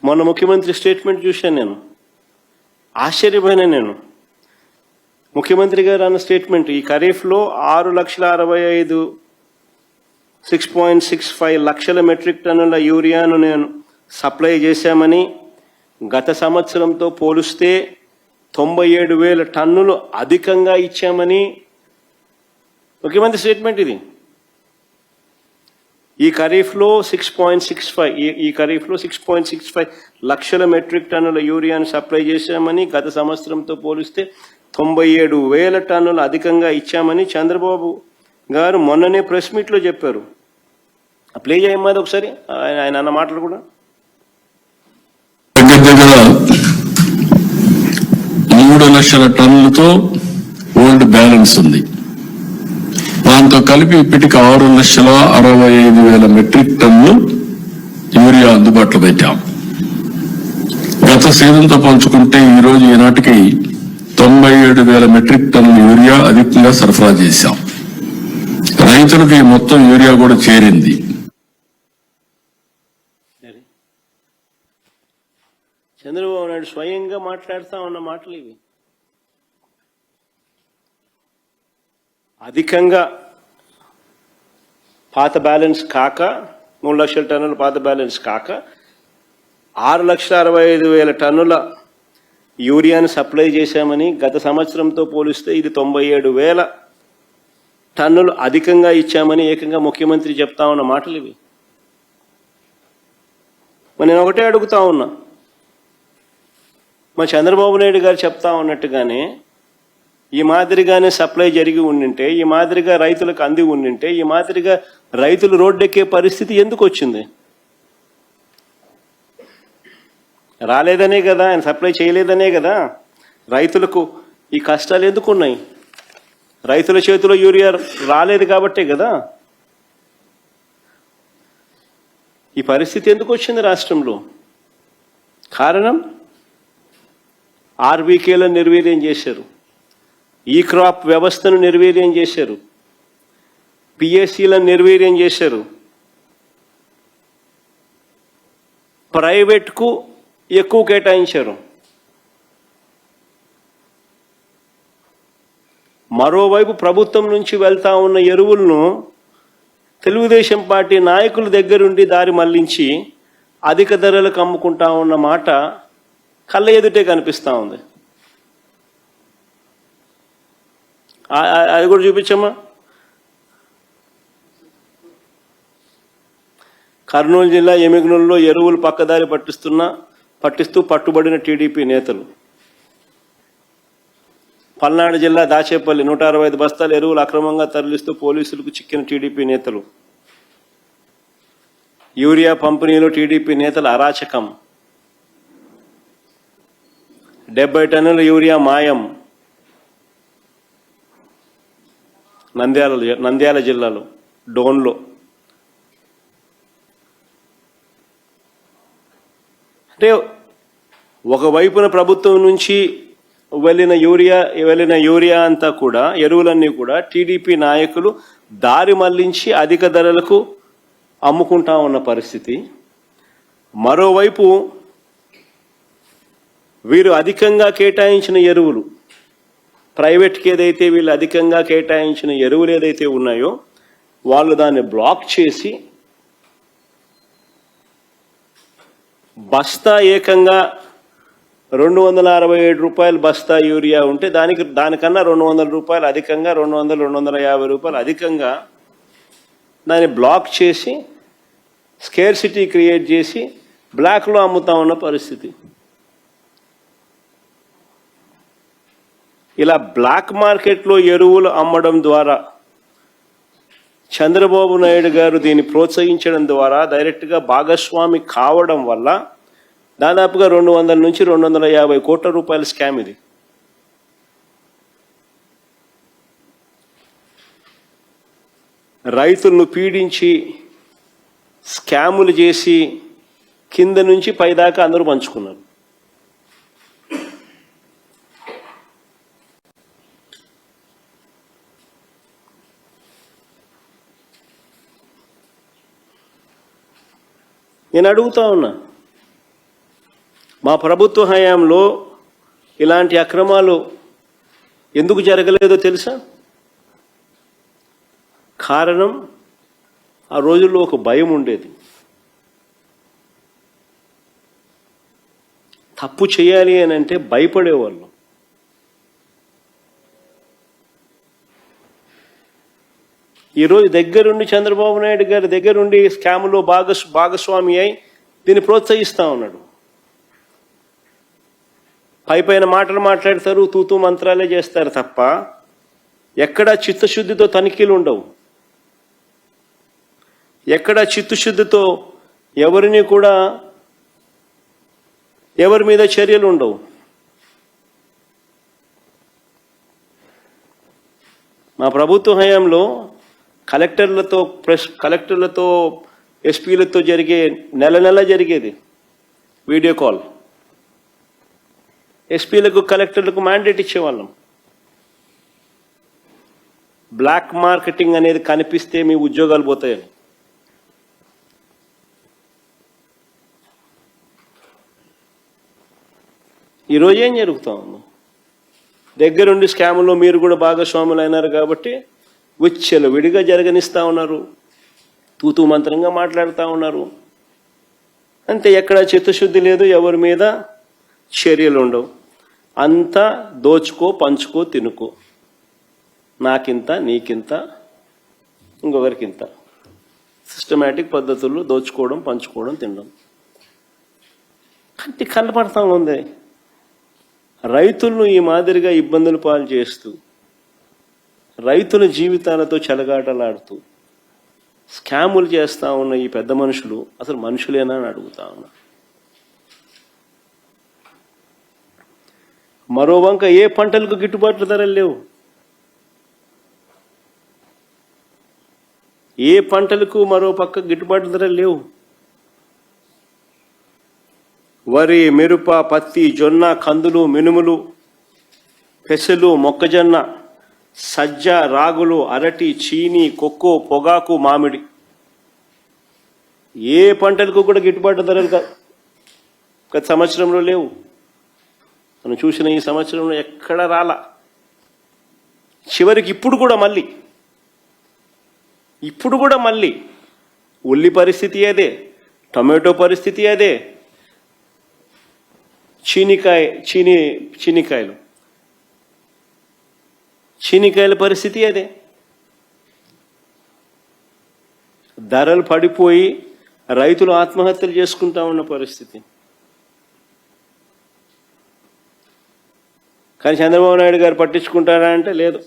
మొన్న ముఖ్యమంత్రి స్టేట్మెంట్ చూశాను, నేను ఆశ్చర్యపోయినా. నేను ముఖ్యమంత్రి గారు అన్న స్టేట్మెంట్, ఈ ఖరీఫ్లో 6,65 లక్షల మెట్రిక్ టన్నుల యూరియాను నేను సప్లై చేశామని, గత సంవత్సరంతో పోలిస్తే 97,000 టన్నులు అధికంగా ఇచ్చామని ముఖ్యమంత్రి స్టేట్మెంట్ ఇది. ఈ ఖరీఫ్లో 6.65 లక్షల మెట్రిక్ టన్నుల యూరియాను సప్లై చేశామని, గత సంవత్సరంతో పోలిస్తే 97,000 టన్నులు అధికంగా ఇచ్చామని చంద్రబాబు గారు మొన్ననే ప్రెస్ మీట్లో చెప్పారు. ప్లే చేయమ్మది ఒకసారి ఆయన అన్న మాటలు కూడా. దగ్గర 3 లక్షల టన్నులతో ఓల్డ్ బ్యాలెన్స్ ఉంది. దాంతో కలిపి ఇప్పటికి 6,65,000 మెట్రిక్ టన్నులు యూరియా అందుబాటులో పెట్టాం. గత సీజన్తో పోల్చుకుంటే ఈరోజు ఈనాటికి 97,000 మెట్రిక్ టన్నుల యూరియా అధికంగా సరఫరా చేశాం. రైతులకు మొత్తం యూరియా కూడా చేరింది. చంద్రబాబు నాయుడు స్వయంగా మాట్లాడుతూ ఉన్న మాటలు ఇవి. అధికంగా పాత బ్యాలెన్స్ కాక 3 లక్షల టన్నుల పాత బ్యాలెన్స్ కాక 6,65,000 టన్నుల యూరియాను సప్లై చేశామని, గత సంవత్సరంతో పోలిస్తే ఇది 97,000 టన్నులు అధికంగా ఇచ్చామని ఏకంగా ముఖ్యమంత్రి చెప్తా ఉన్న మాటలు ఇవి. మరి నేను ఒకటే అడుగుతా ఉన్నా, మా చంద్రబాబు నాయుడు గారు చెప్తా ఉన్నట్టుగానే ఈ మాదిరిగానే సప్లై జరిగి ఉండింటే, ఈ మాదిరిగా రైతులకు అంది ఉండింటే, ఈ మాదిరిగా రైతులు రోడ్డెక్కే పరిస్థితి ఎందుకు వచ్చింది? రాలేదనే కదా, ఆయన సప్లై చేయలేదనే కదా రైతులకు ఈ కష్టాలు ఎందుకు ఉన్నాయి? రైతుల చేతిలో యూరియా రాలేదు కాబట్టే కదా ఈ పరిస్థితి ఎందుకు వచ్చింది రాష్ట్రంలో. కారణం ఆర్బీకేలను నిర్వీర్యం చేశారు, ఈ క్రాప్ వ్యవస్థను నిర్వీర్యం చేశారు, పిఎస్సీలను నిర్వీర్యం చేశారు, ప్రైవేట్కు ఎక్కువ కేటాయించారు. మరోవైపు ప్రభుత్వం నుంచి వెళ్తా ఉన్న ఎరువులను తెలుగుదేశం పార్టీ నాయకుల దగ్గరుండి దారి మళ్లించి అధిక ధరలకు అమ్ముకుంటా ఉన్న మాట కళ్ళ ఎదుటే కనిపిస్తూ ఉంది. అది కూడా చూపించమ్మా. కర్నూలు జిల్లా ఎమిగనూరులో ఎరువులు పక్కదారి పట్టిస్తూ పట్టుబడిన టీడీపీ నేతలు. పల్నాడు జిల్లా దాచేపల్లి 165 బస్తాల ఎరువులు అక్రమంగా తరలిస్తూ పోలీసులకు చిక్కిన టీడీపీ నేతలు. యూరియా పంపిణీలో టీడీపీ నేతల అరాచకం. 70 టన్నుల యూరియా మాయం. నంద్యాల జిల్లాలో డోన్లో. అంటే ఒకవైపున ప్రభుత్వం నుంచి వెళ్ళిన యూరియా అంతా కూడా, ఎరువులన్నీ కూడా టీడీపీ నాయకులు దారి మళ్లించి అధిక ధరలకు అమ్ముకుంటా ఉన్న పరిస్థితి. మరోవైపు వీరు అధికంగా కేటాయించిన ఎరువులు, ప్రైవేట్కి ఏదైతే వీళ్ళు అధికంగా కేటాయించిన ఎరువులు ఏదైతే ఉన్నాయో వాళ్ళు దాన్ని బ్లాక్ చేసి బస్తా ఏకంగా 267 రూపాయలు బస్తా యూరియా ఉంటే దానికన్నా 200 రూపాయలు అధికంగా, 250 రూపాయలు అధికంగా దాన్ని బ్లాక్ చేసి స్కేర్సిటీ క్రియేట్ చేసి బ్లాక్లో అమ్ముతా ఉన్న పరిస్థితి. ఇలా బ్లాక్ మార్కెట్లో ఎరువులు అమ్మడం ద్వారా చంద్రబాబు నాయుడు గారు దీన్ని ప్రోత్సహించడం ద్వారా డైరెక్ట్గా భాగస్వామి కావడం వల్ల దాదాపుగా 200 నుంచి 250 కోట్ల రూపాయల స్కామ్ ఇది. రైతులను పీడించి స్కాములు చేసి కింద నుంచి పైదాకా అందరూ పంచుకున్నారు. నేను అడుగుతా ఉన్నా, మా ప్రభుత్వ హయాంలో ఇలాంటి అక్రమాలు ఎందుకు జరగలేదో తెలుసా? కారణం, ఆ రోజుల్లో ఒక భయం ఉండేది. తప్పు చేయాలి అని అంటే భయపడేవాళ్ళు. ఈరోజు దగ్గరుండి చంద్రబాబు నాయుడు గారి దగ్గరుండి స్కామ్లో భాగస్వామి అయి దీన్ని ప్రోత్సహిస్తూ ఉన్నాడు. పైపైన మాటలు మాట్లాడతారు, తూతూ మంత్రాలే చేస్తారు తప్ప ఎక్కడా చిత్తశుద్ధితో తనిఖీలు ఉండవు. ఎక్కడా చిత్తశుద్ధితో ఎవరిని కూడా ఎవరి మీద చర్యలు ఉండవు. మా ప్రభుత్వ హయాంలో కలెక్టర్లతో ఎస్పీలతో జరిగే నెల జరిగేది వీడియో కాల్. ఎస్పీలకు కలెక్టర్లకు మ్యాండేట్ ఇచ్చేవాళ్ళం. బ్లాక్ మార్కెటింగ్ అనేది కనిపిస్తే మీ ఉద్యోగాలు పోతాయని. ఈరోజు ఏం జరుగుతా ఉంది? దగ్గరుండి స్కాములో మీరు కూడా భాగస్వాములు అయినారు కాబట్టి విచ్చలు విడిగా జరగనిస్తూ ఉన్నారు, తూతూ మంత్రంగా మాట్లాడుతూ ఉన్నారు. అంతే, ఎక్కడ చిత్తశుద్ధి లేదు, ఎవరి మీద చర్యలు ఉండవు. అంతా దోచుకో, పంచుకో, తినుకో, నాకింత, నీకింత, ఇంకొకరికింత. సిస్టమేటిక్ పద్ధతుల్లో దోచుకోవడం, పంచుకోవడం, తినడం కంటి కనపడతా ఉంది. రైతులను ఈ మాదిరిగా ఇబ్బందులు పాలు చేస్తూ, రైతుల జీవితాలతో చెలగాటలాడుతూ స్కాములు చేస్తూ ఉన్న ఈ పెద్ద మనుషులు అసలు మనుషులేనా అని అడుగుతా ఉన్నా. మరో వంక ఏ పంటలకు గిట్టుబాటు ధరలు లేవు. ఏ పంటలకు మరో పక్క గిట్టుబాటు ధరలు లేవు. వరి, మిరప, పత్తి, జొన్న, కందులు, మినుములు, పెసలు, మొక్కజొన్న, సజ్జ, రాగులు, అరటి, చీని, కొక్కో, పొగాకు, మామిడి, ఏ పంటలకు కూడా గిట్టుబాటు ధరలు గత సంవత్సరంలో లేవు. మనం చూసిన ఈ సంవత్సరంలో ఎక్కడ రాలా. చివరికి ఇప్పుడు కూడా మళ్ళీ ఉల్లి పరిస్థితి అదే, టొమాటో పరిస్థితి అదే, చీనికాయల పరిస్థితి అదే. ధరలు పడిపోయి రైతులు ఆత్మహత్యలు చేసుకుంటా ఉన్న పరిస్థితి. కానీ చంద్రబాబు నాయుడు గారు పట్టించుకుంటారా అంటే లేదు.